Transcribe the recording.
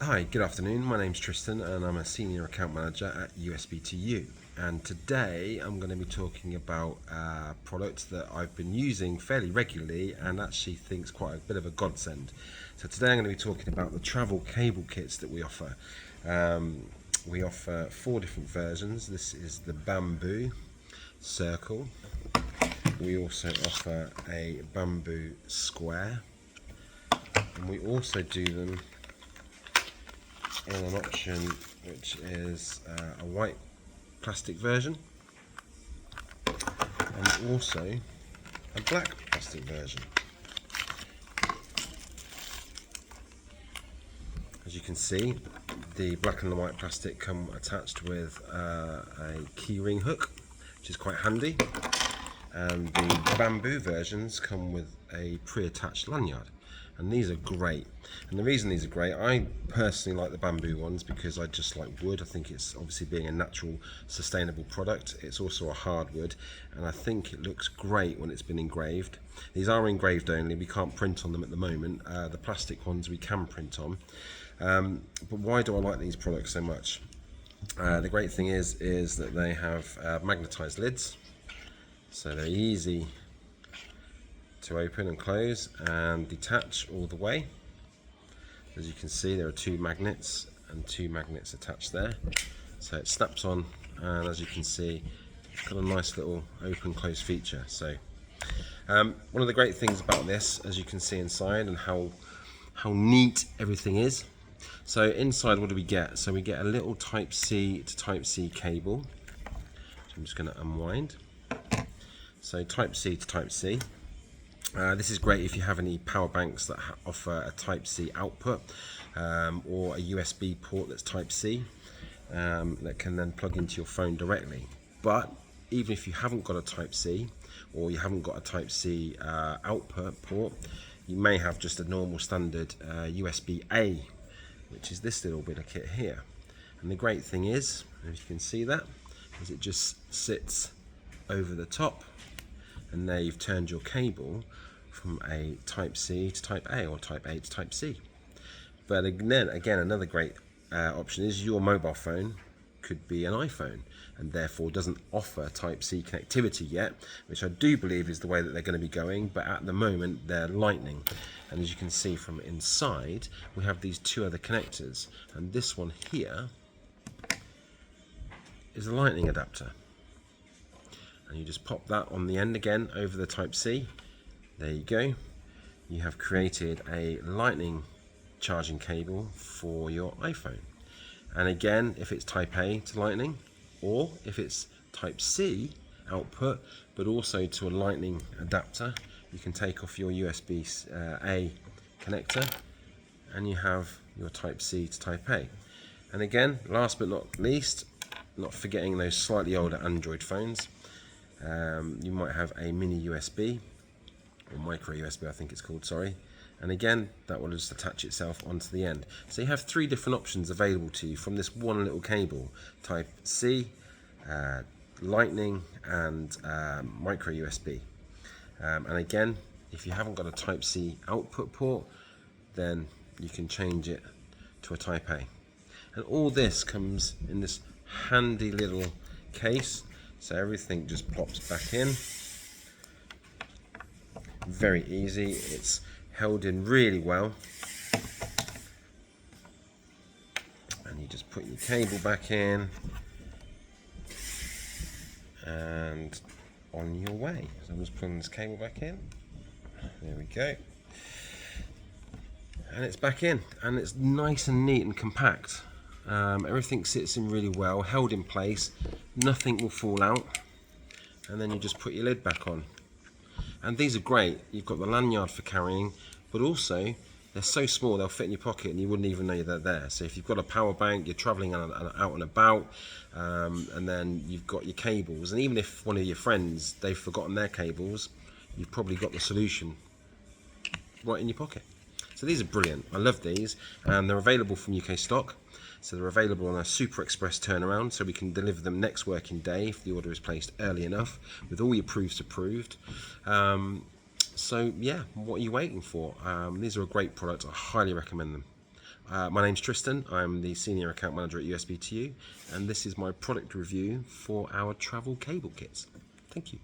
Hi, good afternoon. My name's Tristan and I'm a Senior Account Manager at USB2U. And today I'm going to be talking about a product that I've been using fairly regularly and actually think's quite a bit of a godsend. So today I'm going to be talking about the travel cable kits that we offer. We offer 4 different versions. This is the bamboo circle. We also offer a bamboo square. And we also do them in an option which is a white plastic version and also a black plastic version. As you can see, the black and the white plastic come attached with a keyring hook, which is quite handy, and the bamboo versions come with a pre-attached lanyard. And these are great. And the reason these are great, I personally like the bamboo ones because I just like wood. I think it's obviously being a natural, sustainable product. It's also a hardwood, and I think it looks great when it's been engraved. These are engraved only. We can't print on them at the moment. The plastic ones we can print on. But why do I like these products so much? The great thing is that they have magnetized lids, so they're easy to open and close and detach all the way. As you can see, there are 2 magnets and 2 magnets attached there, so it snaps on, and as you can see, it's got a nice little open close feature. So one of the great things about this, as you can see inside, and how neat everything is. So inside, what do we get? So we get a little Type C to Type C cable, which I'm just going to unwind. So Type C to Type C. This is great if you have any power banks that offer a Type C output, or a USB port that's Type C, that can then plug into your phone directly. But even if you haven't got a Type C, or you haven't got a Type C output port, you may have just a normal standard USB-A, which is this little bit of kit here. And the great thing is, as you can see that, is it just sits over the top, and there you've turned your cable from a Type C to Type A, or Type A to Type C. But again, another great option is your mobile phone could be an iPhone, and therefore doesn't offer Type C connectivity yet, which I do believe is the way that they're going to be going, but at the moment they're Lightning. And as you can see from inside, we have these 2 other connectors, and this one here is a Lightning adapter. And you just pop that on the end again over the Type C. There you go. You have created a Lightning charging cable for your iPhone. And again, if it's Type A to Lightning, or if it's Type C output, but also to a Lightning adapter, you can take off your USB-A connector, and you have your Type C to Type A. And again, last but not least, not forgetting those slightly older Android phones, you might have a mini USB, or micro USB I think it's called, sorry, and again that will just attach itself onto the end. So you have 3 different options available to you from this one little cable: Type C, Lightning, and micro USB. And again, if you haven't got a Type C output port, then you can change it to a Type A. And all this comes in this handy little case, so everything just pops back in. Very easy, it's held in really well, and you just put your cable back in and on your way. So I'm just putting this cable back in, there we go, and it's back in, and it's nice and neat and compact. Everything sits in really well, held in place, nothing will fall out, and then you just put your lid back on. And these are great. You've got the lanyard for carrying, but also they're so small they'll fit in your pocket and you wouldn't even know they're there. So if you've got a power bank, you're traveling out and about, and then you've got your cables, and even if one of your friends, they've forgotten their cables, you've probably got the solution right in your pocket. So these are brilliant. I love these, and they're available from UK stock. So they're available on a super express turnaround, so we can deliver them next working day if the order is placed early enough, with all your proofs approved. So yeah, what are you waiting for? These are a great product. I highly recommend them. My name's Tristan. I'm the Senior Account Manager at USB2U, and this is my product review for our travel cable kits. Thank you.